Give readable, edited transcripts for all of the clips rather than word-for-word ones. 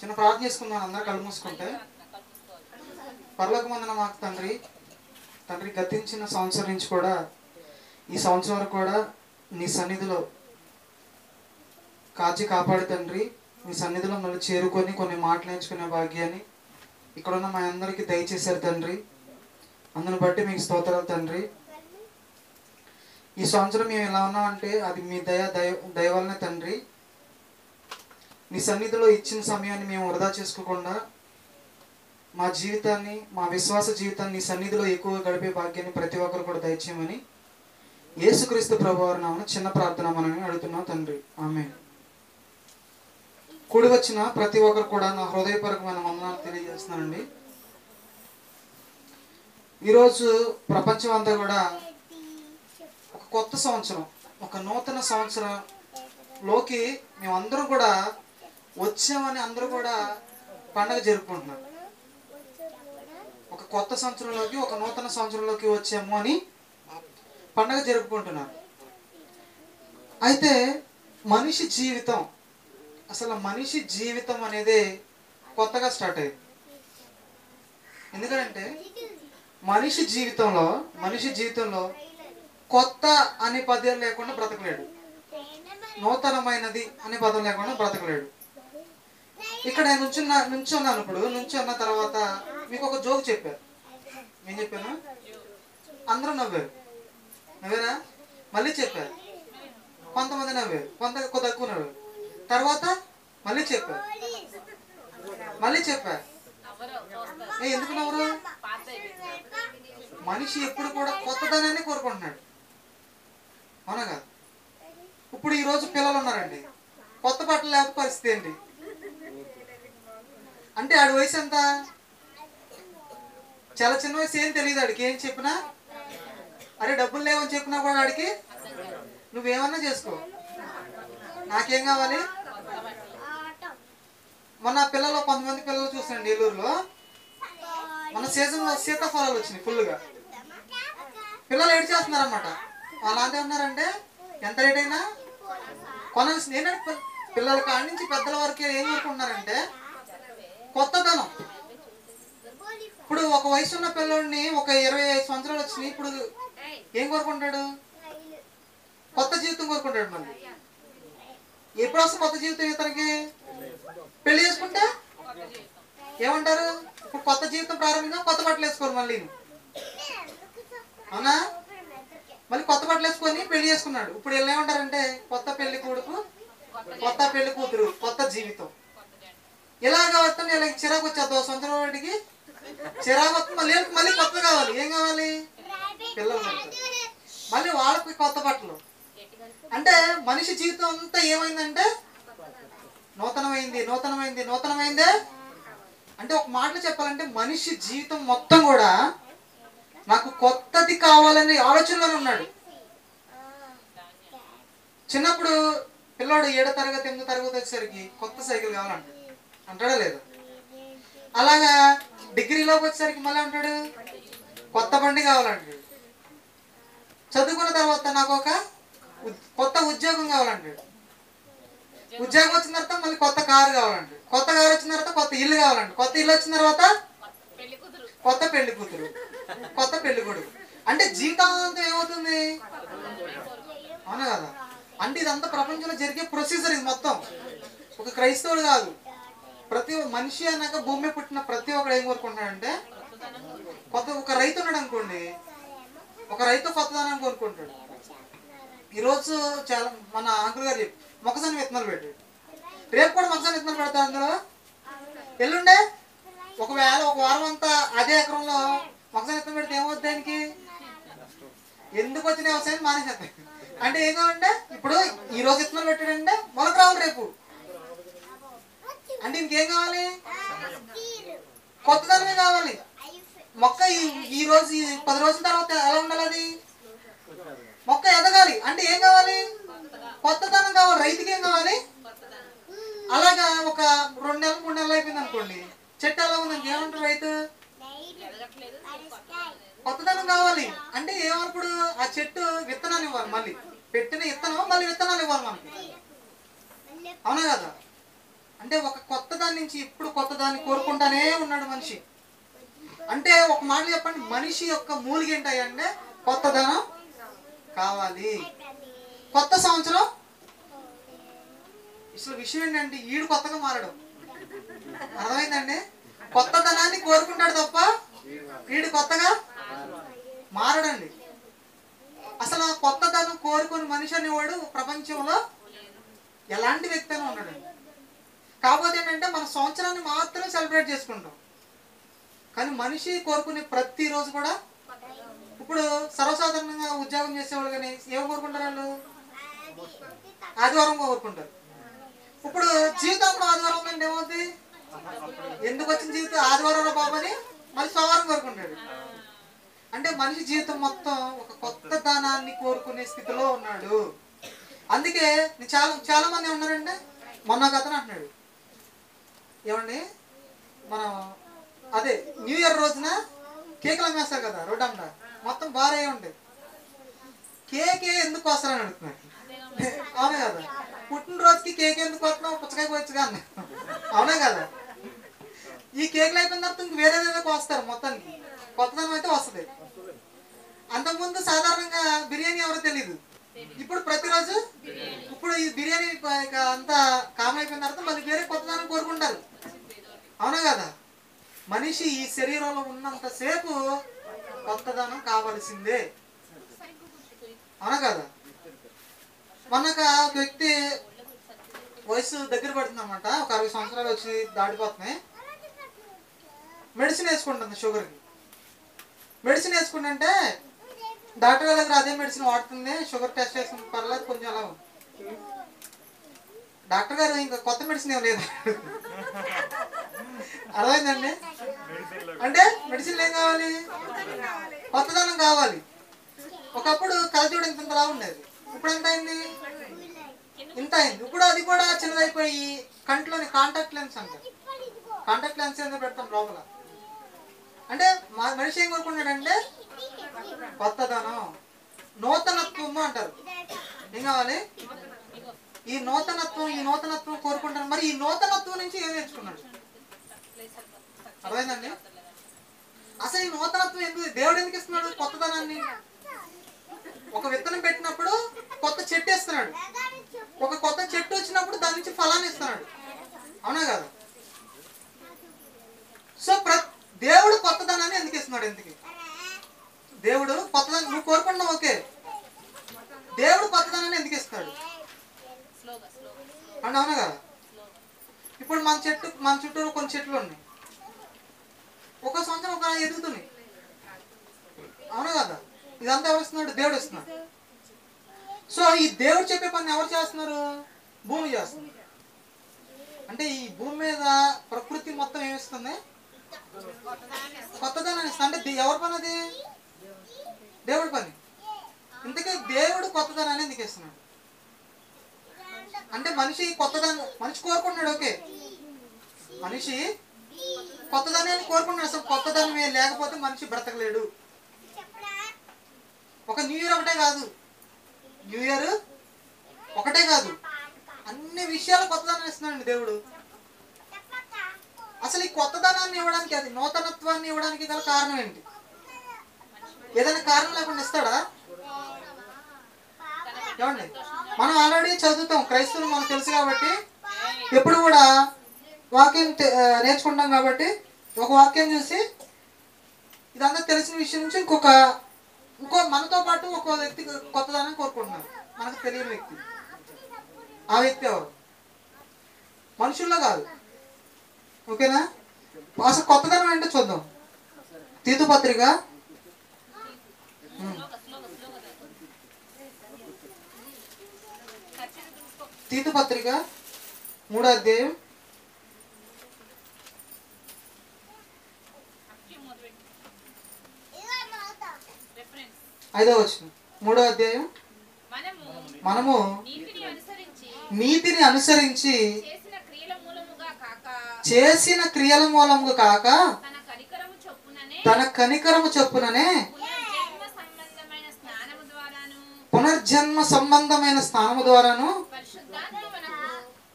చిన్న ప్రార్థన చేసుకుందాం అందరూ కళ్ళు మూసుకుంటే. పరలోకమందున మాకు తండ్రి, గతించిన సంవత్సరం నుంచి కూడా ఈ సంవత్సరం వరకు కూడా నీ సన్నిధిలో కాచి కాపాడు తండ్రి. నీ సన్నిధిలో మళ్ళీ చేరుకొని కొన్ని మాటలు నేర్చుకునే భాగ్యాన్ని ఇక్కడున్న మా అందరికీ దయచేశారు తండ్రి. అందుని బట్టి మీకు స్తోత్రాలు తండ్రి. ఈ సంవత్సరం మేము ఎలా ఉన్నామంటే అది మీ దయ వల్లనే తండ్రి. నీ సన్నిధిలో ఇచ్చిన సమయాన్ని మేము వృధా చేసుకోకుండా మా జీవితాన్ని, మా విశ్వాస జీవితాన్ని నీ సన్నిధిలో ఎక్కువగా గడిపే భాగ్యాన్ని ప్రతి ఒక్కరు కూడా దయచేయమని యేసుక్రీస్తు ప్రభువారి నామమున చిన్న ప్రార్థన మనని అడుగుతున్నాం తండ్రి. ఆమేన్. కూడి వచ్చిన ప్రతి ఒక్కరు కూడా నా హృదయపూర్వకమైన వందనాలు తెలియజేస్తున్నానండి. ఈరోజు ప్రపంచం అంతా కూడా ఒక కొత్త సంవత్సరం, ఒక నూతన సంవత్సరంలోకి మేమందరూ కూడా వచ్చామని అందరూ కూడా పండగ జరుపుకుంటున్నారు. ఒక కొత్త సంవత్సరంలోకి, ఒక నూతన సంవత్సరంలోకి వచ్చాము అని పండగ జరుపుకుంటున్నారు. అయితే మనిషి జీవితం, అసలు మనిషి జీవితం అనేది కొత్తగా స్టార్ట్ అయింది. ఎందుకంటే మనిషి జీవితంలో కొత్త అనే పదం లేకుండా బ్రతకలేడు, నూతనమైనది అనే పదం లేకుండా బ్రతకలేడు. ఇక్కడ నేను నుంచున్నాను. ఇప్పుడు నుంచున్న తర్వాత మీకు ఒక జోక్ చెప్పారు. ఏం చెప్పాను? అందరూ నవ్వారా? మళ్ళీ చెప్పారు. కొంతమంది నవ్వారు, కొద్ది తక్కువ నవ్వారు. తర్వాత మళ్ళీ చెప్పారు. ఎందుకు నవ్వరు? మనిషి ఎప్పుడు కూడా కొత్తదనాన్ని కోరుకుంటున్నాడు, అవునా కాదు? ఇప్పుడు ఈరోజు పిల్లలు ఉన్నారండి, కొత్త బట్టలు లేకపోతే పరిస్థితి ఏంటి అంటే ఆడి వయసు ఎంత? చాలా చిన్న వయసు, ఏం తెలియదు ఆడికి. ఏం చెప్పినా, అరే డబ్బులు లేవని చెప్పినా కూడా ఆడికి నువ్వేమన్నా చేసుకో, నాకేం కావాలి. మొన్న పిల్లలు, కొంతమంది పిల్లలు చూసాండి ఏలూరులో, మన సీజన్లో సీతాఫలాలు వచ్చినాయి ఫుల్గా. పిల్లలు ఏడు చేస్తున్నారన్నమాట. వాళ్ళు అంతే ఉన్నారంటే ఎంత రేట్ అయినా కొనాల్సింది. ఏంటంటే పిల్లల కాడి నుంచి పెద్దల వరకు ఏం కోరుకుంటున్నారంటే కొత్తదనం. ఇప్పుడు ఒక వయసు ఉన్న పిల్లోడిని, ఒక 25 సంవత్సరాలు వచ్చినాయి, ఇప్పుడు ఏం కోరుకుంటాడు? కొత్త జీవితం కోరుకుంటాడు. మళ్ళీ ఎప్పుడు వస్తుంది కొత్త జీవితం ఇతనికి? పెళ్లి చేసుకుంటే ఏమంటారు? ఇప్పుడు కొత్త జీవితం ప్రారంభించాం, కొత్త బట్టలు వేసుకోరు మళ్ళీ, అవునా? మళ్ళీ కొత్త బట్టలు వేసుకొని పెళ్లి చేసుకున్నాడు. ఇప్పుడు వీళ్ళు ఏమంటారంటే కొత్త పెళ్లి కొడుకు, కొత్త పెళ్లి కూతురు, కొత్త జీవితం. ఇలాగ వస్తుంది. ఇలా చిరాకు వచ్చేద్దాం 1 సంవత్సరం వాడికి చిరాకు వస్తుంది. మళ్ళీ కొత్త కావాలి. ఏం కావాలి? పిల్లలు. మళ్ళీ వాళ్ళకి కొత్త బట్టలు. అంటే మనిషి జీవితం అంతా ఏమైందంటే నూతనమైందే. అంటే ఒక మాటలో చెప్పాలంటే మనిషి జీవితం మొత్తం కూడా నాకు కొత్తది కావాలనే ఆలోచనలో ఉన్నాడు. చిన్నప్పుడు పిల్లాడు 7వ తరగతి 8వ తరగతి వచ్చేసరికి కొత్త సైకిల్ అంటాడా లేదా? అలాగా డిగ్రీలోకి వచ్చేసరికి మళ్ళీ అంటాడు కొత్త బండి కావాలంటాడు. చదువుకున్న తర్వాత నాకు ఒక కొత్త ఉద్యోగం కావాలంటాడు. ఉద్యోగం వచ్చిన తర్వాత మళ్ళీ కొత్త కారు కావాలంటాడు. కొత్త కారు వచ్చిన తర్వాత కొత్త ఇల్లు కావాలంట. కొత్త ఇల్లు వచ్చిన తర్వాత కొత్త పెళ్లి కూతురు, కొత్త పెళ్లి కొడుకు. అంటే జీవితాంతం ఏమవుతుంది, అవునా కదా? అంటే ఇదంతా ప్రపంచంలో జరిగే ప్రొసీజర్. ఇది మొత్తం ఒక క్రైస్తవుడు కాదు, ప్రతి మనిషి అన్నాక భూమి పుట్టిన ప్రతి ఒక్కడు ఏం కోరుకుంటాడంటే ఒక రైతు ఉన్నాడు అనుకోండి, ఒక రైతు కొత్తదనాన్ని కోరుకుంటాడు. ఈరోజు చాలా మన అంకుల్ గారు చెప్పి మొక్కజొన్న విత్తనాలు పెట్టాడు. రేపు కూడా మొక్కజొన్న విత్తనాలు పెడతాడు. అందులో ఎల్లుండే ఒకవేళ ఒక వారం అంతా అదే ఎకరంలో మొక్కజొన్న విత్తనం పెడితే ఏమవుతుంది? దానికి ఎందుకు వచ్చిన వ్యవసాయం మానేసేస్తాయి. అంటే ఏం కావాలంటే ఇప్పుడు ఈ రోజు విత్తనాలు పెట్టాడంటే మొలక రావాలి రేపు. అంటే ఇంకేం కావాలి? కొత్తదనమే కావాలి. మొక్క ఈ రోజు 10 రోజుల తర్వాత ఎలా ఉండాలి? అది మొక్క ఎదగాలి. అంటే ఏం కావాలి? కొత్తదనం కావాలి. రైతుకి ఏం కావాలి? అలాగా ఒక 2 నెలలు 3 నెలలు అయిపోయింది అనుకోండి, చెట్టు ఎలా ఉందని ఏమంటారు రైతు? కొత్తదనం కావాలి. అంటే ఏమప్పుడు ఆ చెట్టు విత్తనాలు ఇవ్వాలి, మళ్ళీ పెట్టిన విత్తనం మళ్ళీ విత్తనాలు ఇవ్వాలి మనకి, అవునా కదా? అంటే ఒక కొత్త దాని నుంచి ఇప్పుడు కొత్త దాన్ని కోరుకుంటానే ఉన్నాడు మనిషి. అంటే ఒక మాట చెప్పండి, మనిషి యొక్క మూలిక ఏంటంటే కొత్తదనం కావాలి. కొత్త సంవత్సరం అసలు విషయం ఏంటంటే ఈడు కొత్తగా మారడం. అర్థమైందండి? కొత్తదనాన్ని కోరుకుంటాడు తప్ప వీడు కొత్తగా మారడండి. అసలు ఆ కొత్తదనం కోరుకుని మనిషి అనేవాడు ప్రపంచంలో ఎలాంటి వ్యక్తి అయినా ఉన్నాడండి. కాకపోతే ఏంటంటే మన సంవత్సరాన్ని మాత్రమే సెలబ్రేట్ చేసుకుంటాం, కానీ మనిషి కోరుకునే ప్రతిరోజు కూడా. ఇప్పుడు సర్వసాధారణంగా ఉద్యోగం చేసేవాళ్ళు కానీ ఏం కోరుకుంటారు? వాళ్ళు ఆదివారం కోరుకుంటారు. ఇప్పుడు జీవితంలో ఆదివారం ఉందంటే ఏమవుతుంది? ఎందుకు వచ్చిన జీవితం ఆదివారం బాబని మళ్ళీ సోమవారం కోరుకుంటాడు. అంటే మనిషి జీవితం మొత్తం ఒక కొత్త దానాన్ని కోరుకునే స్థితిలో ఉన్నాడు. అందుకే చాలా చాలా మంది ఉన్నారంటే, మొన్న ఒక అతను అంటున్నాడు, ఏమండి మనం అదే న్యూ ఇయర్ రోజున కేకులు అమ్మేస్తారు కదా రోడ్డు అమ్మ, మొత్తం బాగా ఉంటాయి. కేకే ఎందుకు వస్తారని అడుగుతున్నాడు. అవునా కదా? పుట్టినరోజుకి కేక్ ఎందుకు వస్తున్నావు, పుచ్చకాయ కోయచ్చుగా అన్న. అవునా కదా? ఈ కేకులు అయిపోయిన తర్వాత ఇంక వేరేదేదో కోస్తారు, మొత్తానికి కొత్తదనం అయితే వస్తుంది. అంతకుముందు సాధారణంగా బిర్యానీ ఎవరో తెలియదు, ఇప్పుడు ప్రతిరోజు ఇప్పుడు ఈ బిర్యానీ అంతా కామన్ అయిపోయిన తర్వాత మళ్ళీ వేరే కొత్తదనం కోరుకుంటారు. అవునా కదా? మనిషి ఈ శరీరంలో ఉన్నంతసేపు కొత్తదనం కావలసిందే. అవునా కదా? మొన్నక ఒక వ్యక్తి వయసు దగ్గర పడుతుంది అనమాట, ఒక 60 సంవత్సరాలు వచ్చి దాటిపోతున్నాయి. మెడిసిన్ వేసుకుంటుంది షుగర్కి. మెడిసిన్ వేసుకుంటుంటే డాక్టర్ గారి దగ్గర అదే మెడిసిన్ వాడుతుంది, షుగర్ టెస్ట్ చేసుకుంటే పర్లేదు కొంచెం అలా ఉంది. డాక్టర్ గారు ఇంకా కొత్త మెడిసిన్ ఏం లేదు. అర్థమైందండి? అంటే మెడిసిన్ ఏం కావాలి? కొత్తదనం కావాలి. ఒకప్పుడు కలజోడు ఇంతలా ఉండేది, ఇప్పుడు ఎంత అయింది? ఇంత అయింది. ఇప్పుడు అది కూడా చిన్నదైపోయి కంట్లోని కాంటాక్ట్ లెన్స్ అంటారు. కాంటాక్ట్ లెన్స్ ఏదో పెడతాం లోపల. అంటే మనిషి ఏం కోరుకుంటాడంటే కొత్తదనం, నూతనత్వము అంటారు. ఏం కావాలి? ఈ నూతనత్వం కోరుకుంటాను. మరి ఈ నూతనత్వం నుంచి ఏం నేర్చుకున్నాడు? అర్థమైందండి? అసలు ఈ నూతనత్వం ఎందుకు దేవుడు ఎందుకు ఇస్తున్నాడు కొత్తదనాన్ని? ఒక విత్తనం పెట్టినప్పుడు కొత్త చెట్టు ఇస్తున్నాడు, ఒక కొత్త చెట్టు వచ్చినప్పుడు దాని నుంచి ఫలాన్ని ఇస్తున్నాడు. అవునా కదా? సో దేవుడు కొత్తదనాన్ని ఎందుకు ఇస్తున్నాడు? ఎందుకు దేవుడు కొత్తదనం నువ్వు కోరుకుంటున్నావు, ఓకే, దేవుడు కొత్తదనాన్ని ఎందుకు ఇస్తాడు అంటే? అవునా కదా? ఇప్పుడు మన చుట్టూరు కొన్ని చెట్లు ఉన్నాయి, ఒక సంవత్సరం ఒక ఎదుగుతున్నాయి. అవునా కదా? ఇదంతా ఎవరు ఇస్తున్నాడు? దేవుడు ఇస్తున్నాడు. సో ఈ దేవుడు చెప్పే పని ఎవరు చేస్తున్నారు? భూమి చేస్తుంది. అంటే ఈ భూమి మీద ప్రకృతి మొత్తం ఏమిస్తుంది? కొత్తదనాన్ని ఇస్తుంది. అంటే ఎవరి పని అది? దేవుడి పని. ఇంతకీ దేవుడు కొత్తదనాన్ని ఎందుకు ఇస్తున్నాడు అంటే? మనిషి కోరుకుంటున్నాడు, ఓకే, మనిషి కొత్తదనాన్ని కోరుకుంటున్నాడు. అసలు కొత్తదనం లేకపోతే మనిషి బ్రతకలేడు. ఒక న్యూ ఇయర్ ఒకటే కాదు, అన్ని విషయాలు కొత్తదనం ఇస్తున్నాడు దేవుడు. అసలు ఈ కొత్తదనాన్ని ఇవ్వడానికి, అది నూతనత్వాన్ని ఇవ్వడానికి గల కారణం ఏంటి? ఏదైనా కారణం లేకుండా ఇస్తాడా? ఏమండి? మనం ఆల్రెడీ చదువుతాం, క్రైస్తవులు మనకు తెలుసు కాబట్టి ఎప్పుడు కూడా వాక్యం నేర్చుకుంటాం కాబట్టి ఒక వాక్యం చూసి ఇదంతా తెలిసిన విషయం నుంచి ఇంకో మనతో పాటు ఒక వ్యక్తి కొత్తదనం కోరుకుంటున్నారు, మనకు తెలియని వ్యక్తి. ఆ వ్యక్తి ఎవరు? మనుషుల్లో కాదు, ఓకేనా? అసలు కొత్తదనం అంటే చూద్దాం. తీతు పత్రిక 3వ అధ్యాయం 5వ వచనం. 3వ అధ్యాయం. మనము నీతిని అనుసరించి చేసిన క్రియల మూలముగా కాక తన కనికరము చొప్పుననే పునర్జన్మ సంబంధమైన స్నానము ద్వారాను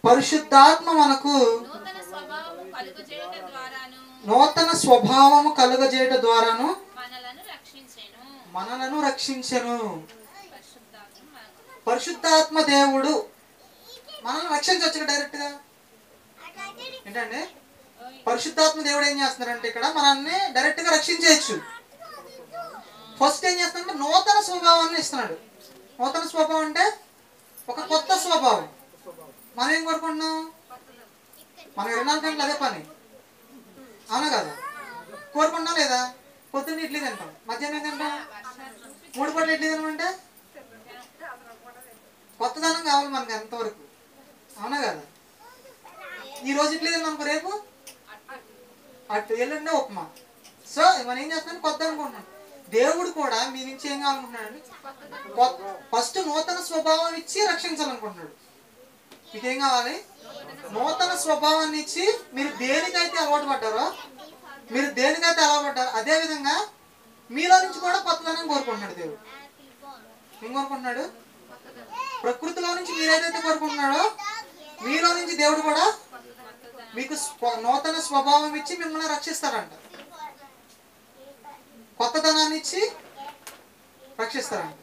పరిశుద్ధాత్మ మనకు నూతన స్వభావము కలుగజేయట ద్వారాను మనలను రక్షించెను. పరిశుద్ధాత్మ దేవుడు మనల్ని రక్షించవచ్చు డైరెక్ట్ గా. ఏంటండి పరిశుద్ధాత్మ దేవుడు ఏం చేస్తున్నారంటే ఇక్కడ మనల్ని డైరెక్ట్ గా రక్షించవచ్చు. ఫస్ట్ ఏం చేస్తున్నాడంటే నూతన స్వభావాన్ని ఇస్తున్నాడు. నూతన స్వభావం అంటే ఒక కొత్త స్వభావం. మనం ఏం కోరుకుంటున్నాం? మనం 24 గంటలు అదే పని, అవునా కదా? కోరుకుంటాం లేదా? పొద్దున్న ఇడ్లీ తింటాం, మధ్యాహ్నం ఏం తింటాం? 3 పూటలు ఇడ్లీ తినమంటే కొత్తదనం కావాలి మనకి ఎంతవరకు, అవునా కదా? ఈ రోజు ఇడ్లీ తిన్నాం, రేపు అటు ఎల్లుండే ఉప్మా. సో మనం ఏం చేస్తున్నాం? కొత్త అనుకుంటున్నాం. దేవుడు కూడా మీ నుంచి ఏం కావాలనుకుంటున్నాడు? ఫస్ట్ నూతన స్వభావం ఇచ్చి రక్షించాలనుకుంటున్నాడు. మీకేం కావాలి? నూతన స్వభావాన్ని ఇచ్చి మీరు దేనికైతే అలవాటు పడ్డారో, అదే విధంగా మీలో నుంచి కూడా కొత్తదనం కోరుకుంటున్నాడు దేవుడు. ఏం కోరుకుంటున్నాడు? ప్రకృతిలో నుంచి మీరేదైతే కోరుకుంటున్నాడో మీలో నుంచి దేవుడు కూడా మీకు నూతన స్వభావం ఇచ్చి మిమ్మల్ని రక్షిస్తారంట. కొత్తదనాన్ని ఇచ్చి రక్షిస్తారంట.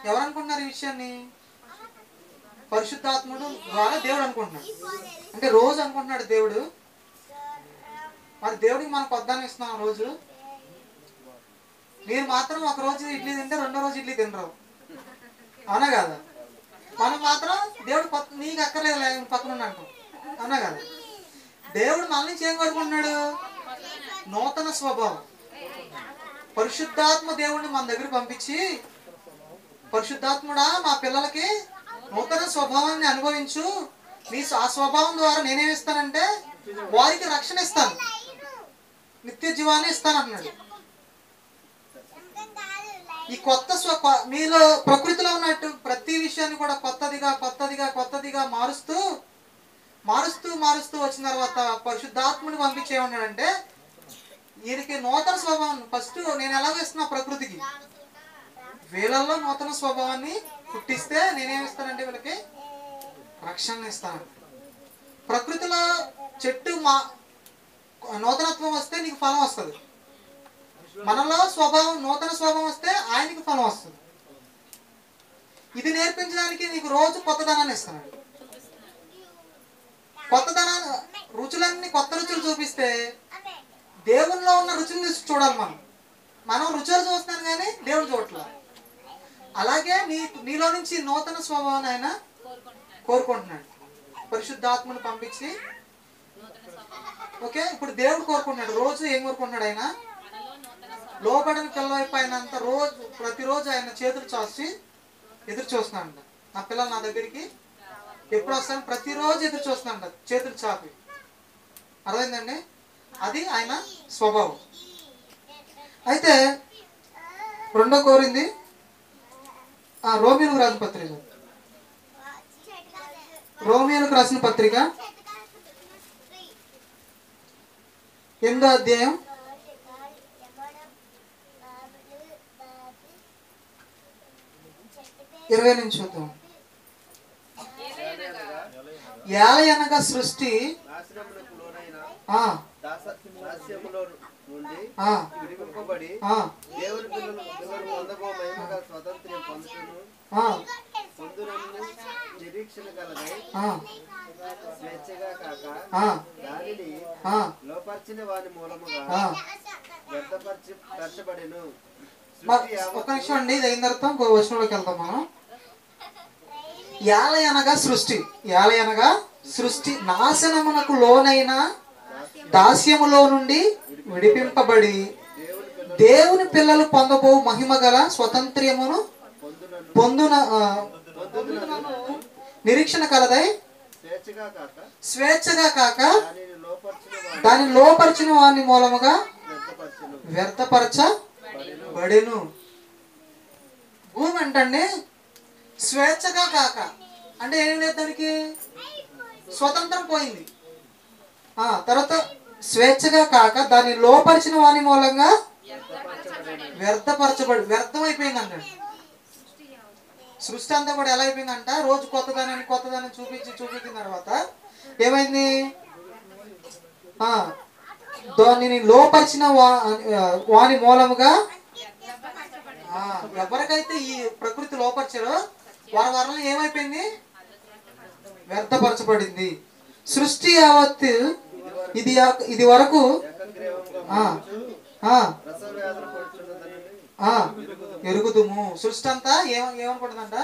ఎవరు అనుకుంటున్నారు ఈ విషయాన్ని? పరిశుద్ధాత్ముడు ద్వారా దేవుడు అనుకుంటున్నాడు. అంటే రోజు అనుకుంటున్నాడు దేవుడు. మరి దేవుడికి మనం కొత్తదనం ఇస్తున్నాం రోజు. మీరు మాత్రం ఒక రోజు ఇడ్లీ తింటే రెండో రోజు ఇడ్లీ తినరు, అవునా కదా? మనం మాత్రం దేవుడు నీకు అక్కర్లేదు పక్కన అంటాం, అవునా కదా? దేవుడు మన నుంచి ఏం కోరుకుంటున్నాడు? నూతన స్వభావం. పరిశుద్ధాత్మ దేవుడిని మన దగ్గర పంపించి, పరిశుద్ధాత్ముడా మా పిల్లలకి నూతన స్వభావాన్ని అనుభవించు, ఆ స్వభావం ద్వారా నేనేమిస్తానంటే వారికి రక్షణ ఇస్తాను, నిత్య జీవాన్ని ఇస్తాను అన్నాడు. ఈ కొత్త మీలో ప్రకృతిలో ఉన్నట్టు ప్రతి విషయాన్ని కూడా కొత్తదిగా మారుస్తూ వచ్చిన తర్వాత పరిశుద్ధాత్ముని పంపించేమన్నాడంటే వీరికి నూతన స్వభావం. ఫస్ట్ నేను ఎలాగో ఇస్తున్నా ప్రకృతికి, వీళ్ళల్లో నూతన స్వభావాన్ని పుట్టిస్తే నేనేమిస్తానంటే వీళ్ళకి రక్షణ ఇస్తాను. ప్రకృతిలో చెట్టు నూతనత్వం వస్తే నీకు ఫలం వస్తుంది. మనలో నూతన స్వభావం వస్తే ఆయనకి ఫలం వస్తుంది. ఇది నేర్పించడానికి నీకు రోజు కొత్తదనాన్ని ఇస్తున్నాడు. కొత్తదనాన్ని రుచులన్నీ కొత్త రుచులు చూపిస్తే దేవుల్లో ఉన్న రుచులు చూడాలి. మనం రుచులు చూస్తున్నాం కానీ దేవుడు చూడట్లేదు. అలాగే నీలో నుంచి నూతన స్వభావాన్ని ఆయన కోరుకుంటున్నాడు. పరిశుద్ధాత్మను పంపించి ఓకే. ఇప్పుడు దేవుడు కోరుకుంటున్నాడు రోజు ఏం కోరుకుంటున్నాడు? ఆయన లోబడిన పిల్లవైపు అయినంత ప్రతిరోజు ఆయన చేతులు చాచి ఎదురు చూస్తున్నాడు. నా పిల్లలు నా దగ్గరికి ఎప్పుడు వస్తాను ప్రతిరోజు ఎదురు చూస్తున్నాడు చేతులు చాపి. అర్థమైందండి? అది ఆయన స్వభావం. అయితే రెండో కోరింది రోమియోలకు రాసిన పత్రిక, రోమియోలకు రాసిన పత్రిక 8వ అధ్యాయం 20 నుంచి చూద్దాం. ఏలయనగా సృష్టి ఒక నిమిషం అండి, ఇది అయిన తర్వాత ఇంకో వచనంలోకి వెళ్తాం మనం. ఏలయనగా సృష్టి నాశనమునకు లోనైన దాస్యములో నుండి విడిపింపబడి దేవుని పిల్లలు పొందబో మహిమ గల స్వతంత్రమును పొందున నిరీక్షణ కలదై స్వేచ్ఛగా కాక దాని లోపరిచిన వాని మూలముగా వ్యర్థపరచబడెను. భూమి అంటండి స్వేచ్ఛగా కాక అంటే ఏం లేదు, దానికి స్వతంత్రం పోయింది. తర్వాత స్వేచ్ఛగా కాక దాన్ని లోపరిచిన వాని మూలంగా వ్యర్థమైపోయింది అంటాడు. సృష్టి అంతా కూడా ఎలా అయిపోయిందంట, రోజు కొత్తదనాన్ని చూపించిన తర్వాత ఏమైంది, దానిని లోపరిచిన వాని మూలముగా ఎవరికైతే ఈ ప్రకృతి లోపరిచారో వారి వలన ఏమైపోయింది, వ్యర్థపరచబడింది. సృష్టి యావత్తు ఇది వరకు ఎరుగుదుము. సృష్టి అంతా ఏమనుకుంటుందంట,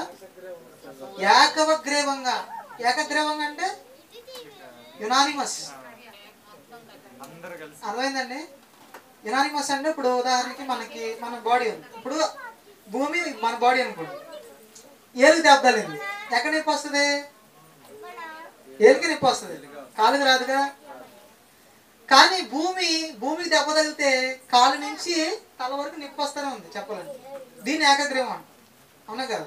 ఏకగ్రీవంగా అంటే యునానిమస్. అర్థమైందండి? యునానిమస్ అంటే ఇప్పుడు ఉదాహరణకి మన బాడీ ఉంది, ఇప్పుడు భూమి మన బాడీ అనుకోండి, ఏలుగు దెబ్బతలింది, ఎక్కడ నొప్పి వస్తుంది, ఏలుకి నొప్పి వస్తుంది, కాలుకి రాదుగా. కానీ భూమికి దెబ్బ తగిలితే కాలు నుంచి తల వరకు నొప్పి వస్తూనే ఉంది చెప్పాలండి. దీన్ని ఏకగ్రీవం అంట, అవునా కదా?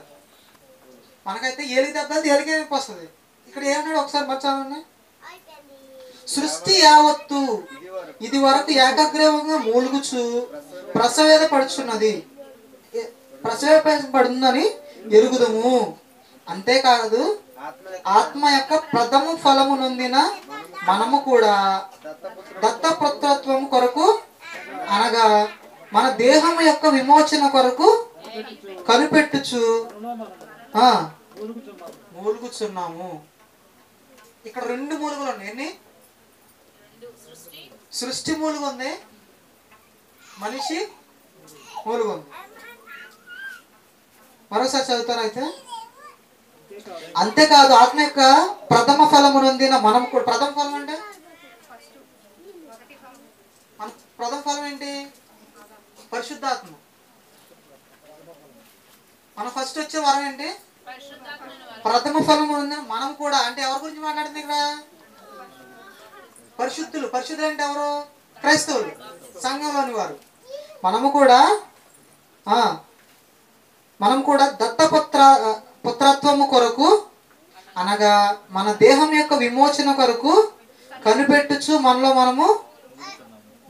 మనకైతే ఏలికి దెబ్బ తగిలితే ఏలికే నొప్పి వస్తుంది. ఇక్కడ ఏమన్నాడు ఒకసారి మర్చాలన్నా, సృష్టి యావత్తు ఇది వరకు ఏకగ్రీవంగా మూలుగుచు ప్రసవేదపడుచున్నది, ప్రసవేదపడుతుందని ఎరుగుదము. అంతేకాదు ఆత్మ యొక్క ప్రథమ ఫలము నొందిన మనము కూడా దత్తపుత్రత్వము కొరకు అనగా మన దేహము యొక్క విమోచన కొరకు కనిపెట్టుచు మూలుగుచున్నాము. ఇక్కడ 2 మూలుగులు ఉన్నాయి. ఎన్ని? సృష్టి మూలుగు ఉంది, మనిషి మూలుగు ఉంది. మరోసారి చదువుతారా అయితే? అంతేకాదు ఆత్మ యొక్క ప్రథమ ఫలము నొందిన మనం కూడా. ప్రథమ ఫలం అంటే ప్రథమ ఫలం ఏంటి? పరిశుద్ధాత్మ. మన ఫస్ట్ వచ్చే వరం ఏంటి? ప్రథమ ఫలము నొందిన మనం కూడా. అంటే ఎవరి గురించి మాట్లాడుతుంది ఇక్కడ? పరిశుద్ధులు. పరిశుద్ధులు అంటే ఎవరు? క్రైస్తవులు, సంఘంలోని వారు. మనము కూడా పుత్రత్వము కొరకు అనగా మన దేహం యొక్క విమోచన కొరకు కనిపెట్టుచు మనలో మనము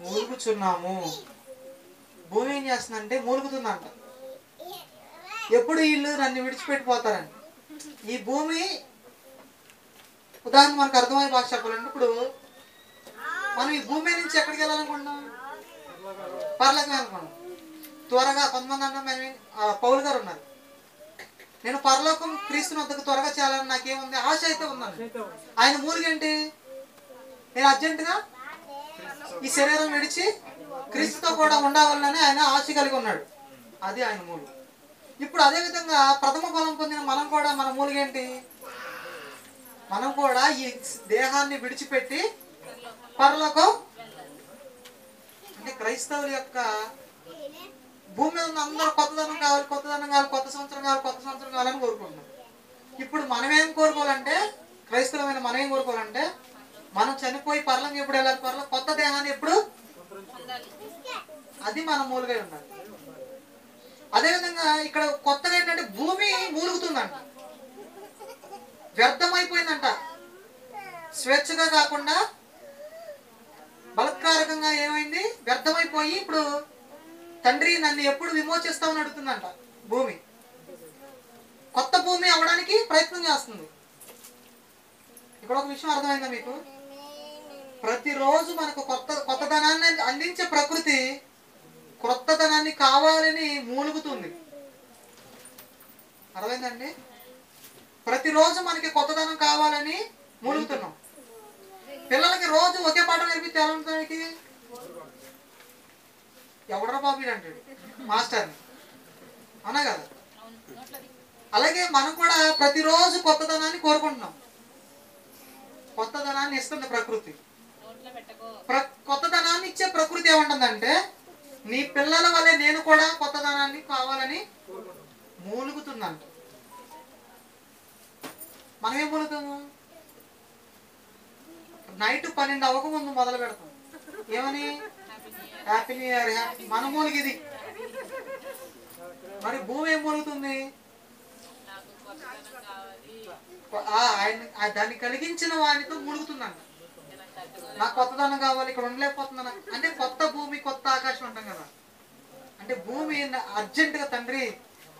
మూలుగుచున్నాము. భూమి ఏం చేస్తుందంటే మూలుగుతుందంట. ఎప్పుడు వీళ్ళు నన్ను విడిచిపెట్టిపోతారండి. ఈ భూమి ఉదాహరణ మనకు అర్థమయ్యే భాష చెప్పాలంటే, ఇప్పుడు మనం ఈ భూమి నుంచి ఎక్కడికి వెళ్ళాలనుకుంటున్నాం? పరలోకం అనుకున్నాం. త్వరగా కొంతమంది అన్న పౌలు గారు ఉన్నారు, నేను పరలోకం క్రీస్తుని వద్దకు త్వరగా చేయాలని నాకేముంది, ఆశ అయితే ఉందండి. ఆయన మూలిగేంటి? నేను అర్జెంటుగా ఈ శరీరం విడిచి క్రీస్తుతో కూడా ఉండాలని ఆయన ఆశ కలిగి ఉన్నాడు. అది ఆయన మూలు. ఇప్పుడు అదే విధంగా ప్రథమ ఫలం పొందిన మనం కూడా, మన మూలిగేంటి? మనం కూడా ఈ దేహాన్ని విడిచిపెట్టి పరలోకం. అంటే క్రైస్తవుల యొక్క భూమి మీద ఉన్న అందరూ కొత్తదనం కావాలి, కొత్త సంవత్సరం కావాలని కోరుకుంటున్నాం. ఇప్పుడు మనమేం కోరుకోవాలంటే, క్రైస్తవమైన మనం ఏం కోరుకోవాలంటే, మనం చనిపోయి పరలోకం ఎప్పుడు వెళ్ళాలి, కొత్త దేహాన్ని ఎప్పుడు, అది మన మూలుగా ఉండాలి. అదేవిధంగా ఇక్కడ కొత్తగా ఏంటంటే భూమి మూలుగుతుందంట, వ్యర్థమైపోయిందంట. స్వేచ్ఛగా కాకుండా బలత్కారకంగా ఏమైంది, వ్యర్థమైపోయి ఇప్పుడు తండ్రి నన్ను ఎప్పుడు విమోచిస్తామని అడుగుతుందంట భూమి. కొత్త భూమి అవడానికి ప్రయత్నం చేస్తుంది. ఇక్కడ ఒక విషయం అర్థమైందా మీకు? ప్రతిరోజు మనకు కొత్తదనాన్ని అందించే ప్రకృతి కొత్తదనాన్ని కావాలని మూలుగుతుంది. అర్థమైందండి? ప్రతిరోజు మనకి కొత్తదనం కావాలని మూలుగుతున్నాం. పిల్లలకి రోజు ఒకే పాఠం నేర్పించాలనికి ఎవడరా బాబు అంటాడు మాస్టర్ని, అవునా కదా? అలాగే మనం కూడా ప్రతిరోజు కొత్తదనాన్ని కోరుకుంటున్నాం. కొత్తదనాన్ని ఇస్తుంది ప్రకృతి. కొత్తదనాన్ని ఇచ్చే ప్రకృతి ఏమంటుందంటే, నీ పిల్లల వల్లే నేను కూడా కొత్తదనాన్ని కావాలని మూలుగుతుందంట. మనం ఏం మూలుగుతాము? నైట్ 12 అవ్వకముందు మొదలు పెడతాం. ఏమని? Happy new year. మన మూలిగిది. మరి భూమి ఏం మూలుగుతుంది? దాన్ని కలిగించిన వానితో మూలుగుతుందంట. నాకు కొత్తదనం కావాలి, ఇక్కడ ఉండలేకపోతున్నాను అంటే. కొత్త భూమి కొత్త ఆకాశం అంటాం కదా. అంటే భూమి అర్జెంటుగా తండ్రి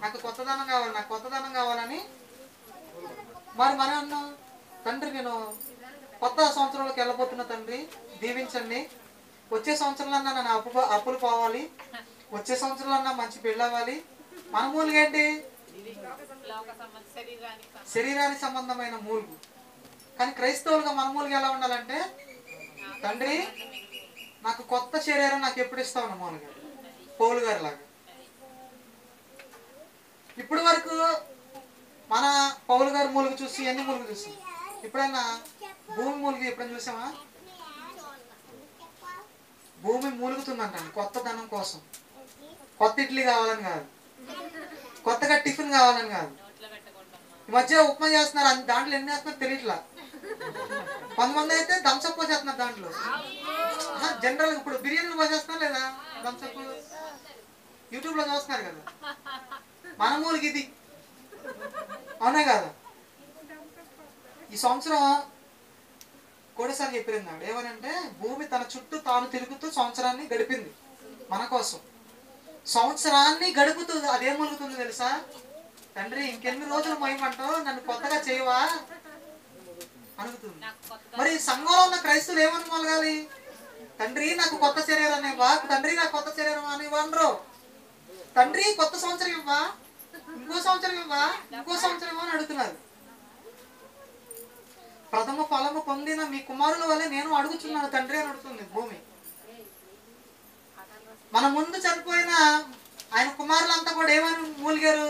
నాకు కొత్తదనం కావాలి, నాకు కొత్తదనం కావాలని మరి మనం అన్నాం, తండ్రి నేను కొత్త సంవత్సరంలోకి వెళ్ళబోతున్నా తండ్రి, దీవించండి. వచ్చే సంవత్సరంలో నన్ను అప్పులు పోవాలి, వచ్చే సంవత్సరంలో మంచి పెళ్ళి అవ్వాలి. మన మూలుగు ఏంటి? శరీరానికి సంబంధమైన మూలుగు. కానీ క్రైస్తవులుగా మన మూలుగు ఎలా ఉండాలంటే, తండ్రి నాకు కొత్త శరీరం నాకు ఎప్పుడు ఇస్తావు మూలుగా, పౌలు గారి లాగా. ఇప్పుడు వరకు మన పౌలు గారి మూలుగు చూసి ఎన్ని మూలుగు చూసాం? ఎప్పుడైనా భూమి మూలుగు ఎప్పుడైనా చూసామా? భూమి మూలుగుతుందంటండి కొత్త ధనం కోసం. కొత్త ఇడ్లీ కావాలని కాదు, కొత్తగా టిఫిన్ కావాలని కాదు. ఈ మధ్య ఉప్మా చేస్తున్నారు, దాంట్లో ఎన్ని వేస్తున్నారు తెలియట్లా. కొంతమంది అయితే థమ్సప్ పోసేస్తున్నారు దాంట్లో. జనరల్ ఇప్పుడు బిర్యానీలు పోసేస్తున్నారు లేదా థమ్సప్, యూట్యూబ్ లో చూస్తున్నారు కదా. మన మూలికి ఇది అవునా కదా? ఈ సంవత్సరం కోడసారి చెప్పిరిందాడు ఏమనంటే, భూమి తన చుట్టూ తాను తిరుగుతూ సంవత్సరాన్ని గడిపింది మన కోసం. సంవత్సరాన్ని గడుపుతూ అదేం మూలుగుతుంది తెలుసా? తండ్రి ఇంకెన్ని రోజులు మహిమంటావు, నన్ను కొత్తగా చేయవా అనుగుతుంది. మరి సంఘంలో ఉన్న క్రైస్తవులు ఏమని మొలగాలి? తండ్రి నాకు కొత్త శరీరం ఇవ్వా, తండ్రి నాకు కొత్త శరీరం అని ఇవ్వనరు. తండ్రి కొత్త సంవత్సరం ఇవ్వా, ఇంకో సంవత్సరం ఇవ్వా, ఇంకో సంవత్సరం ఇవ్వని అడుగుతున్నారు. ప్రథమ ఫలము పొందిన మీ కుమారుల వల్ల నేను అడుగుతున్నాను తండ్రి అని అడుగుతుంది భూమి. మన ముందు చనిపోయిన ఆయన కుమారులంతా కూడా ఏమని మూలిగారు?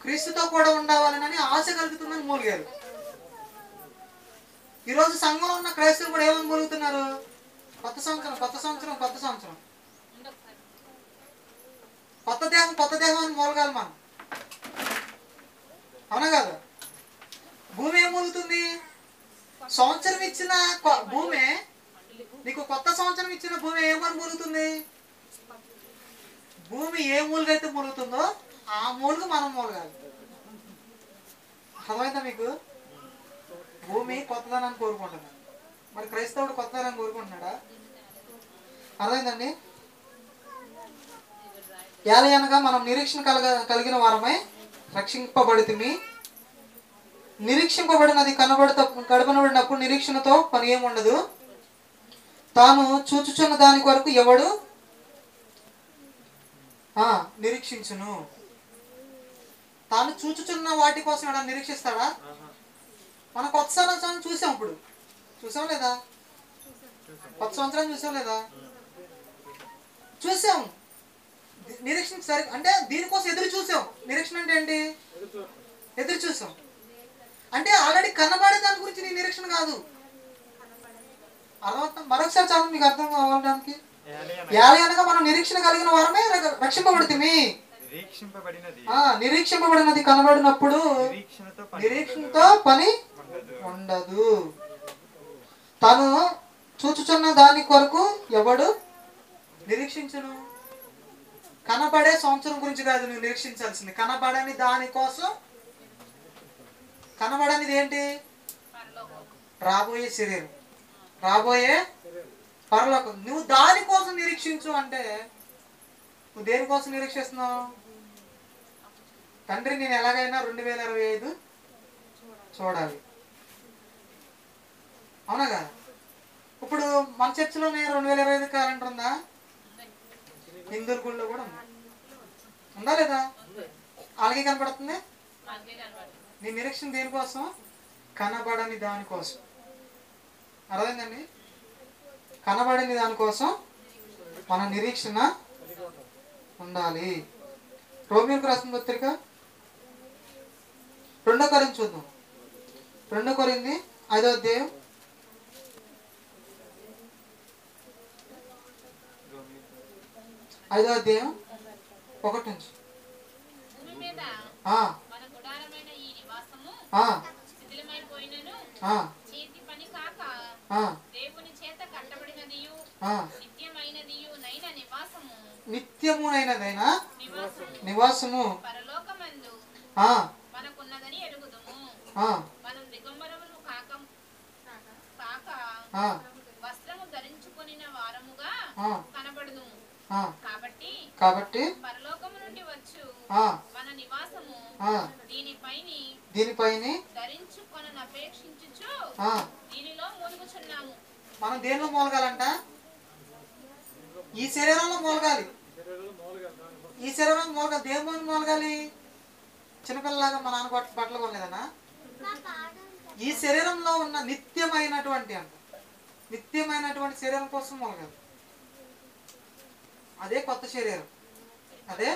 క్రీస్తుతో కూడా ఉండవాలని ఆశ కలుగుతుందని మూలిగారు. ఈరోజు సంఘంలో ఉన్న క్రైస్తవులు కూడా ఏమని మూలుగుతున్నారు? కొత్త సంవత్సరం, కొత్త సంవత్సరం, కొత్త సంవత్సరం, కొత్త దేహం, కొత్త దేహం అని మూలగాలి మనం. అవునా కదా? భూమి ఏం మూలుగుతుంది? సంవత్సరం ఇచ్చిన భూమి, నీకు కొత్త సంవత్సరం ఇచ్చిన భూమి ఏమని మూలుగుతుంది? భూమి ఏ మూలుగైతే మూలుగుతుందో ఆ మూలుగు మనం మూలగాలి. అర్థమైందా మీకు? భూమి కొత్తదనాన్ని కోరుకుంటున్నాడు, మరి క్రైస్తవుడు కొత్తదనాన్ని కోరుకుంటున్నాడా? అర్థమైందండి? ఏలయనగా మనం నిరీక్షణ కలిగిన వారమై రక్షింపబడితిమి. నిరీక్షింపబడినది కనబడినప్పుడు నిరీక్షణతో పని ఏముండదు. తాను చూచుచున్న దాని కొరకు ఎవడు నిరీక్షించును. తాను చూచుచున్న వాటి కోసం ఎవడ నిరీక్షిస్తాడా? మనం కొత్త సంవత్సరం చూసాం, ఇప్పుడు చూసాం లేదా? కొత్త సంవత్సరం చూసాం లేదా? చూసాం. నిరీక్షణ సరి అంటే దీనికోసం ఎదురు చూసాం. నిరీక్షణ అంటే ఏంటి? ఎదురు చూసాం అంటే ఆల్రెడీ కనబడే దాని గురించి నీ నిరీక్షణ కాదు. అర్థం మరొకసారి చాలా మీకు అర్థం కావడానికి. ఏలయనగా మనం నిరీక్షణ కలిగిన వారమే రక్షింపబడితిమి. నిరీక్షింపబడినది కనబడినప్పుడు నిరీక్షణతో పని ఉండదు. తను చూచుచున్న దాని కొరకు ఎవడు నిరీక్షించును. కనబడే సంవత్సరం గురించి కాదు నువ్వు నిరీక్షించాల్సింది, కనబడని దాని కోసం. కనబడనిది ఏంటి? రాబోయే శరీరం, రాబోయే పరలోకం. నువ్వు దానికోసం నిరీక్షించు అంటే నువ్వు దేనికోసం నిరీక్షిస్తున్నావు? తండ్రి నేను ఎలాగైనా 2025 చూడాలి. అవునా కదా? ఇప్పుడు మన చర్చిలోనే 2025 క్యాలెండర్ ఉందా? హిందూ గుళ్ళో కూడా ఉందా లేదా? అలాగే కనపడుతుంది. నీ నిరీక్షణ దేనికోసం? కనబడని దానికోసం. అర్థమైందండి? కనబడని దానికోసం మన నిరీక్షణ ఉండాలి. రోమియోకు రాసిన పత్రిక 2 కొరింథీ చూద్దాం. 2 కొరింథీ 5వ అధ్యాయం 5వ అధ్యాయం 1 నుంచి. నిత్యమునైనదైనా నివాసము కాబట్టి మన నివాసము దీనిపైన ధరించుకొననపేక్షించుచు దీనిలో మూలుగుచున్నాము. మనం దేనిలో మూలగాలంట? ఈ శరీరంలో మూలగాలి. ఈ శరీరంలో మూలగాలి. దేని మూలగాలి? చిన్నపిల్లలాగా మా నాన్న బట్టలు కొనలేదనా? ఈ శరీరంలో ఉన్న నిత్యమైనటువంటి శరీరం కోసం మూలగాలి. అదే కొత్త శరీరం, అదే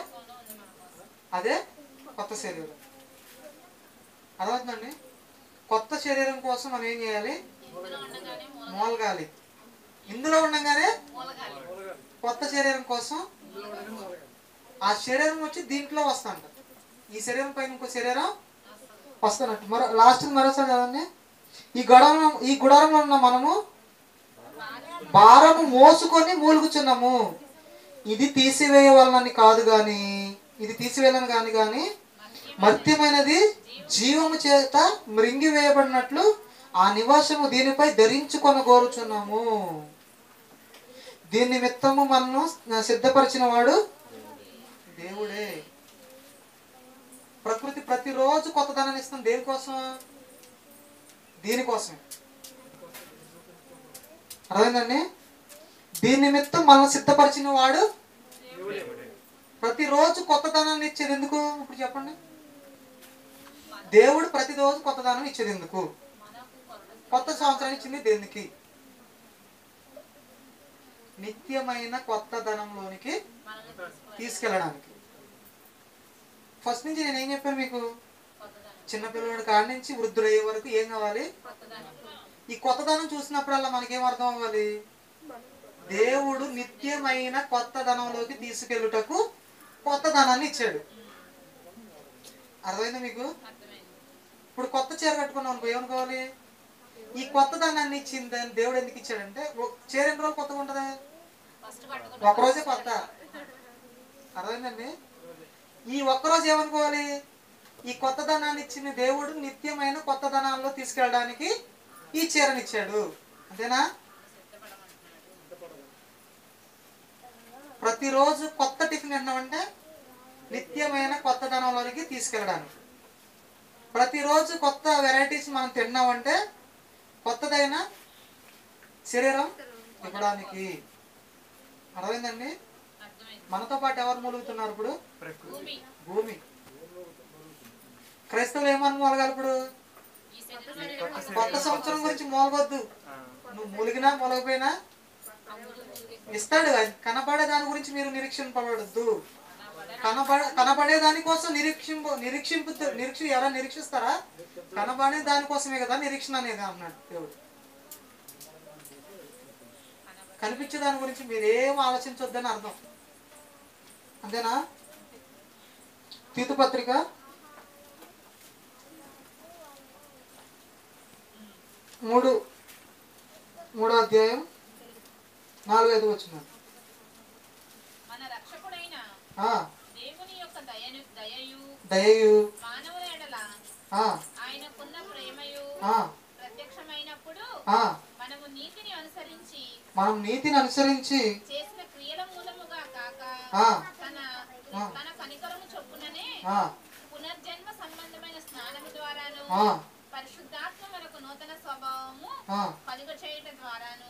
కొత్త శరీరం. అర్థమవుతుందండి? కొత్త శరీరం కోసం మనం ఏం చేయాలి? మూలగాలి. ఇందులో ఉండగానే కొత్త శరీరం కోసం ఆ శరీరం వచ్చి దీంట్లో వస్తాంట. ఈ శరీరం పైన ఇంకో శరీరం వస్తానంట. మరోసారి కదండి. ఈ గుడారంలో ఉన్న మనము భారము మోసుకొని మూలుగుచున్నాము. ఇది తీసివేయవలనని కాదు గాని, ఇది తీసివేయాలని కానీ మర్త్యమైనది జీవము చేత మృంగివేయబడినట్లు ఆ నివాసము దీనిపై ధరించుకొని కోరుచున్నాము. దీని నిమిత్తము మనను సిద్ధపరిచిన వాడు దేవుడే. ప్రకృతి ప్రతిరోజు కొత్తదనాన్ని ఇస్తుంది. దేనికోసం? దీనికోసమే. అర్థమైందండి? దీని నిమిత్తం మనం సిద్ధపరిచిన వాడు ప్రతిరోజు కొత్తదనాన్ని ఇచ్చేది ఎందుకు? ఇప్పుడు చెప్పండి. దేవుడు ప్రతిరోజు కొత్తదనం ఇచ్చేది ఎందుకు? కొత్త సంవత్సరాన్ని ఇచ్చింది దేనికి? నిత్యమైన కొత్తదనంలోనికి తీసుకెళ్ళడానికి. ఫస్ట్ నుంచి నేను ఏం చెప్పాను మీకు? చిన్నపిల్లడి కాడి నుంచి వృద్ధులయ్యే వరకు ఏం కావాలి? ఈ కొత్తదనం చూసినప్పుడల్లా మనకేం అర్థం అవ్వాలి? దేవుడు నిత్యమైన కొత్తదనంలోకి తీసుకెళ్ళుటకు కొత్తదనాన్ని ఇచ్చాడు. అర్థమైందా మీకు? ఇప్పుడు కొత్త చీర కట్టుకున్నాం అనుకో, ఏమనుకోవాలి? ఈ కొత్తదనాన్ని ఇచ్చింది దేవుడు ఎందుకు ఇచ్చాడంటే, చీర ఎన్ని రోజులు కొత్తగా ఉంటుందా? ఒక్కరోజే కొత్త. అర్థమైందండి? ఈ ఒక్కరోజు ఏమనుకోవాలి? ఈ కొత్తదనాన్ని ఇచ్చిన దేవుడు నిత్యమైన కొత్తదనాల్లో తీసుకెళ్ళడానికి ఈ చీరని ఇచ్చాడు. అంతేనా? ప్రతిరోజు కొత్త టిఫిన్ తిన్నామంటే నిత్యమైన కొత్తదనంలోనికి తీసుకెళ్ళడానికి. ప్రతిరోజు కొత్త వెరైటీస్ మనం తిన్నామంటే కొత్తదైన శరీరం ఇవ్వడానికి. అర్థమైందండి? మనతో పాటు ఎవరు మూలుగుతున్నారు ఇప్పుడు? భూమి. క్రైస్తవులు ఏమని మూలగాలి ఇప్పుడు? కొత్త సంవత్సరం గురించి మూలగొద్దు. నువ్వు మూలిగినా మూలకపోయినా ఇస్తాడు. కనబడే దాని గురించి మీరు నిరీక్షింపబడద్దు. కనబడే దానికోసం ఎవరైనా నిరీక్షిస్తారా? కనబడే దానికోసమే కదా నిరీక్షణ అనేది అన్నాడు దేవుడు. కనిపించే దాని గురించి మీరేం ఆలోచించొద్దని అర్థం. అంతేనా? తీతు పత్రిక 3వ అధ్యాయం 4-5 వచనం. మన రక్షకుడైన దేవుని యొక్క దయయు మానవుల ఎడల ఆయనకున్న ప్రేమయు ప్రత్యక్షమైనప్పుడు మనము నీతిని అనుసరించి చేసిన క్రియల మూలముగా కాక తన కనికరము చొప్పుననే పునర్జన్మ సంబంధమైన స్నానము ద్వారాను పరిశుద్ధాత్మ మనకు నూతన స్వభావము కలుగచేయుట ద్వారాను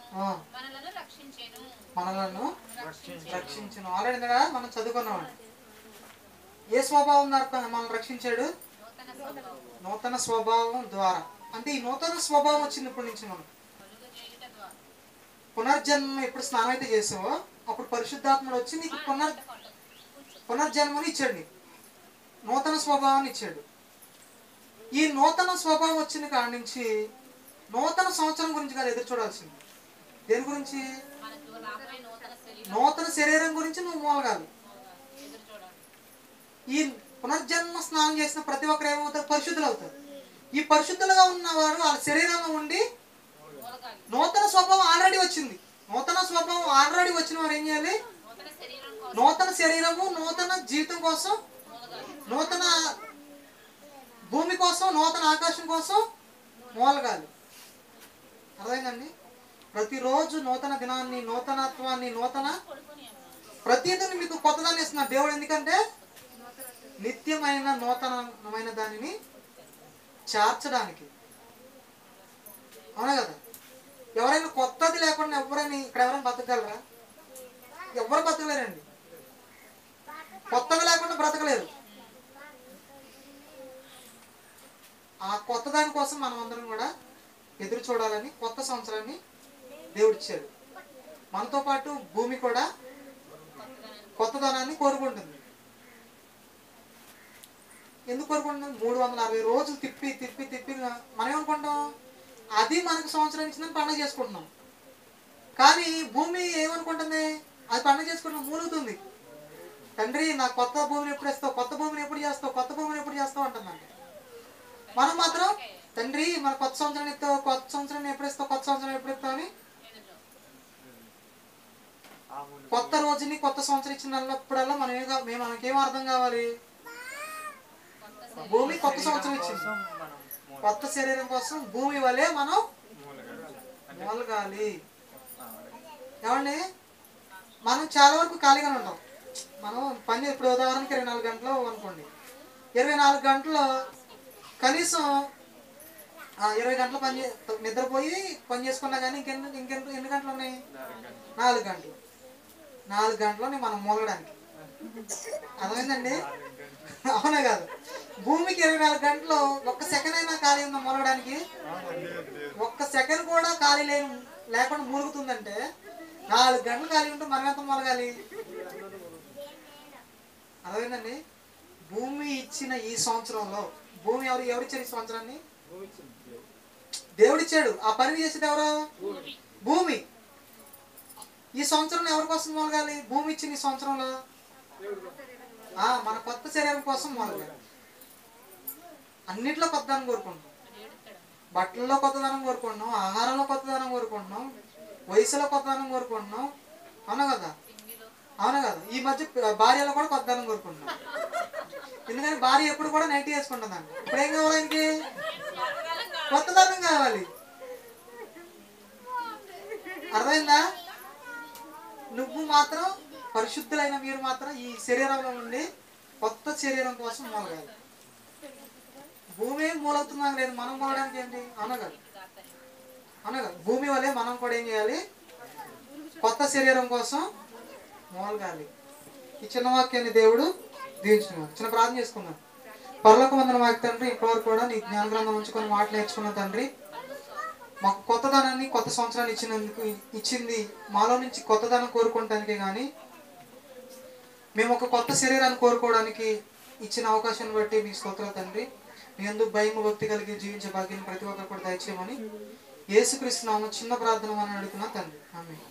మనలను రక్షించెను. ఆల్రెడీ మనం చదువుకున్నాం. ఏ స్వభావం మనం రక్షించాడు? నూతన స్వభావం ద్వారా. అంటే ఈ నూతన స్వభావం వచ్చింది ఇప్పటి నుంచి. మనం పునర్జన్మ ఎప్పుడు స్నానం అయితే చేసావో అప్పుడు పరిశుద్ధాత్ముడు వచ్చి నీకు పునర్జన్మని ఇచ్చాడు. నీకు నూతన స్వభావాన్ని ఇచ్చాడు. ఈ నూతన స్వభావం వచ్చిన కాడి నుంచి నూతన సంవత్సరం గురించి కాదు ఎదురు చూడాల్సింది. దేని గురించి? నూతన శరీరం గురించి నువ్వు మూలగాలి. ఈ పునర్జన్మ స్నానం చేసిన ప్రతి ఒక్కరు ఏమవుతారు? పరిశుద్ధులు అవుతారు. ఈ పరిశుద్ధులుగా ఉన్నవారు వాళ్ళ శరీరంలో ఉండి నూతన స్వభావం ఆల్రెడీ వచ్చింది. నూతన స్వభావం ఆల్రెడీ వచ్చిన వారు ఏం చేయాలి? నూతన శరీరము, నూతన జీవితం కోసం, నూతన భూమి కోసం, నూతన ఆకాశం కోసం మూలగాలి. అర్థమైందండి? ప్రతిరోజు నూతన దినాన్ని, నూతనత్వాన్ని, ప్రతిదిని మీకు కొత్తదాన్ని ఇస్తున్నారు దేవుడు. ఎందుకంటే నిత్యమైన నూతనమైన దానిని చేర్చడానికి. అవునా కదా? ఎవరైనా కొత్తది లేకుండా ఎవరైనా ఇక్కడ ఎవరైనా బతకగలరా? ఎవరు బతకలేరండి. కొత్తది లేకుండా బ్రతకలేరు. ఆ కొత్త దాని కోసం మనం అందరం కూడా ఎదురు చూడాలని కొత్త సంవత్సరాన్ని దేవుడు ఇచ్చాడు. మనతో పాటు భూమి కూడా కొత్తదనాన్ని కోరుకుంటుంది. ఎందుకు కోరుకుంటుంది? 360 రోజులు తిప్పి తిప్పి తిప్పి మనం ఏమనుకుంటాం, అది మనకు సంవత్సరం ఇచ్చిందని పండుగ చేసుకుంటున్నాం. కానీ భూమి ఏమనుకుంటుంది, అది పండుగ చేసుకుంటున్నాం మూలుగుతుంది. తండ్రి నాకు కొత్త భూమిని ఎప్పుడు ఇస్తావు, కొత్త భూమిని ఎప్పుడు చేస్తావు, కొత్త భూమిని ఎప్పుడు చేస్తావు అంటుందంట. మనం మాత్రం తండ్రి మన కొత్త సంవత్సరాన్ని ఇస్తావు, కొత్త సంవత్సరాన్ని ఎప్పుడు ఇస్తావు, కొత్త సంవత్సరం ఎప్పుడు ఇస్తావు అని కొత్త రోజుని కొత్త సంవత్సరం ఇచ్చినప్పుడల్లా మనకేం అర్థం కావాలి? భూమి కొత్త సంవత్సరం ఇచ్చింది. కొత్త శరీరం కోసం భూమి వలె మనం మూలగాలి. ఏమండి, మనం చాలా వరకు ఖాళీగానే ఉంటాం. మనం పని ఇప్పుడు ఉదాహరణకి 24 గంటలు అనుకోండి. 24 గంటలు కనీసం 20 గంటలు నిద్రపోయి పని చేసుకున్నా కానీ ఎన్ని గంటలు ఉన్నాయి? 4 గంటలు. 4 గంటలని మనం మూలగడానికి. అర్థమైందండి? అవునా కాదు? భూమికి 24 గంటలు ఒక్క సెకండ్ అయినా ఖాళీ ఉందా మూలగడానికి? ఒక్క సెకండ్ కూడా ఖాళీ లేకుండా మూలుగుతుందంటే 4 గంటలు ఖాళీ ఉంటే మనం ఎంత మూలగాలి? అర్థమైందండి? భూమి ఇచ్చిన ఈ సంవత్సరంలో భూమి ఎవరిచ్చారు? ఈ సంవత్సరాన్ని దేవుడిచ్చాడు. ఆ పని చేసేది ఎవరు? భూమి. ఈ సంవత్సరంలో ఎవరి కోసం మూలగాలి? భూమి ఇచ్చిన ఈ సంవత్సరంలో మన కొత్త శరీరం కోసం మూలగాలి. అన్నిట్లో కొత్తదనం కోరుకుంటాం. బట్టల్లో కొత్తదనం కోరుకుంటున్నాం, ఆహారంలో కొత్తదనం కోరుకుంటున్నాం, వయసులో కొత్తదనం కోరుకుంటున్నాం. అవునా కదా? అవునా కదా? ఈ మధ్య భార్యలో కూడా కొత్తదనం కోరుకుంటున్నాం. ఎందుకని భార్య ఎప్పుడు కూడా నైట్ వేసుకుంటుందండి. ఇప్పుడు ఏం కావాలి? ఆయనకి కొత్తదనం కావాలి. అర్థమైందా? నువ్వు మాత్రం పరిశుద్ధులైన మీరు మాత్రం ఈ శరీరంలో ఉండి కొత్త శరీరం కోసం మూలగాలి. భూమి ఏం మూలవుతున్నాం లేదు, మనం మూలడానికి ఏంటి? అవునా కదా? భూమి వల్లే మనం కూడా ఏం చేయాలి? కొత్త శరీరం కోసం మూలగాలి. ఈ చిన్న వాక్యాన్ని దేవుడు దీవించుకున్నాడు. చిన్న ప్రార్థన చేసుకున్నాం. పరలోకమందున వాక్య తండ్రి, ఇప్పటివరకు కూడా నీ జ్ఞాన గ్రంథం ఉంచుకొని మాటలు నేర్చుకున్న తండ్రి, మాకు కొత్తదనాన్ని కొత్త సంవత్సరాన్ని ఇచ్చింది మాలో నుంచి కొత్తదనం కోరుకోవటానికే కానీ మేము ఒక కొత్త శరీరాన్ని కోరుకోవడానికి ఇచ్చిన అవకాశాన్ని బట్టి మీ స్తోత్రాలు తండ్రి. మీ యందు భయం భక్తి కలిగి జీవించే భాగ్యాన్ని ప్రతి ఒక్కరు కూడా దయచేయమని యేసుక్రీస్తు నామమున చిన్న ప్రార్థన అని అడుగుతున్నా తండ్రి. ఆమేన్.